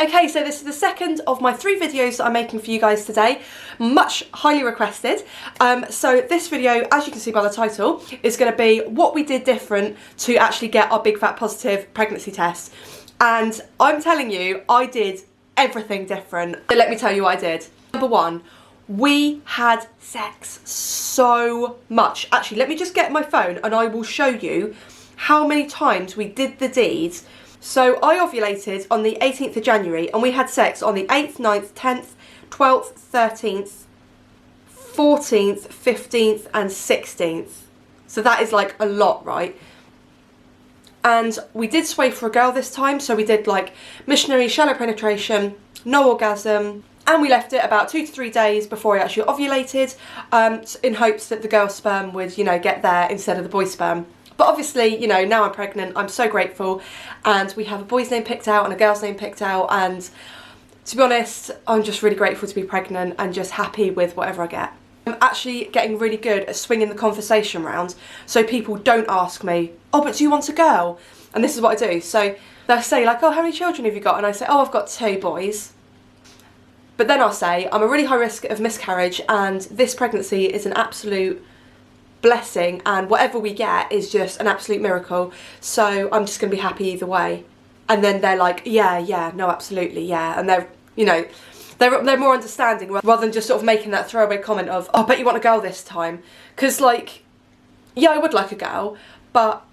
Okay, so this is the second of my 3 videos that I'm making for you guys today, much highly requested. So this video, as you can see by the title, is going to be what we did different to actually get our big fat positive pregnancy test. And I'm telling you, I did everything different. So let me tell you what I did. Number 1, we had sex so much. Actually, let me just get my phone and I will show you how many times we did the deed. So I ovulated on the 18th of January and we had sex on the 8th, 9th, 10th, 12th, 13th, 14th, 15th and 16th. So that is like a lot, right? And we did sway for a girl this time, so we did like missionary shallow penetration, no orgasm, and we left it about 2 to 3 days before I actually ovulated, in hopes that the girl's sperm would, you know, get there instead of the boy's sperm. But obviously, you know, now I'm pregnant, I'm so grateful, and we have a boy's name picked out and a girl's name picked out, and to be honest, I'm just really grateful to be pregnant and just happy with whatever I get. I'm actually getting really good at swinging the conversation round, so people don't ask me, oh, but do you want a girl? And this is what I do. So they'll say like, oh, how many children have you got? And I say, oh, I've got 2 boys. But then I'll say, I'm a really high risk of miscarriage and this pregnancy is an absolute blessing and whatever we get is just an absolute miracle, so I'm just going to be happy either way. And then they're like, yeah, no, absolutely, yeah. And they're, you know, they're more understanding rather than just sort of making that throwaway comment of, oh, I bet you want a girl this time. Because, like, yeah, I would like a girl, but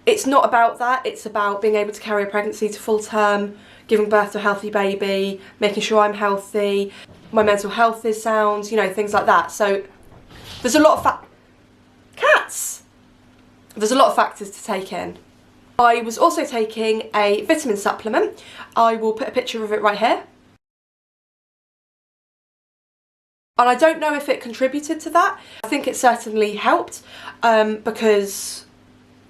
it's not about that. It's about being able to carry a pregnancy to full term, giving birth to a healthy baby, making sure I'm healthy, my mental health is sound, you know, things like that. So there's a lot of There's a lot of factors to take in. I was also taking a vitamin supplement. I will put a picture of it right here. And I don't know if it contributed to that. I think it certainly helped because,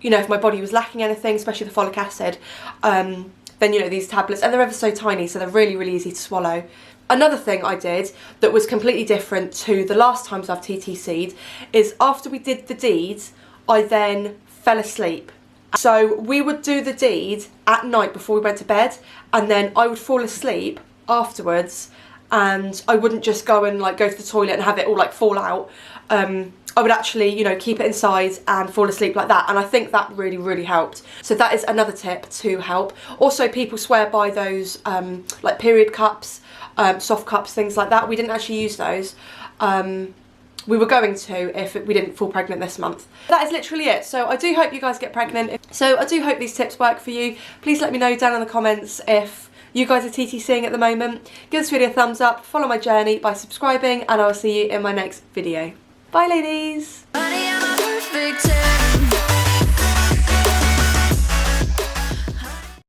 you know, if my body was lacking anything, especially the folic acid, then, you know, these tablets, and they're ever so tiny, so they're really, really easy to swallow. Another thing I did that was completely different to the last times I've TTC'd is after we did the deed, I then fell asleep. So we would do the deed at night before we went to bed, and then I would fall asleep afterwards, and I wouldn't just go and like go to the toilet and have it all like fall out. I would actually, you know, keep it inside and fall asleep like that, and I think that really, really helped. So that is another tip to help. Also, people swear by those like period cups, soft cups, things like that. We didn't actually use those. We were going to if we didn't fall pregnant this month. That is literally it. So I do hope you guys get pregnant. So I do hope these tips work for you. Please let me know down in the comments if you guys are TTCing at the moment. Give this video a thumbs up, follow my journey by subscribing, and I'll see you in my next video. Bye, ladies.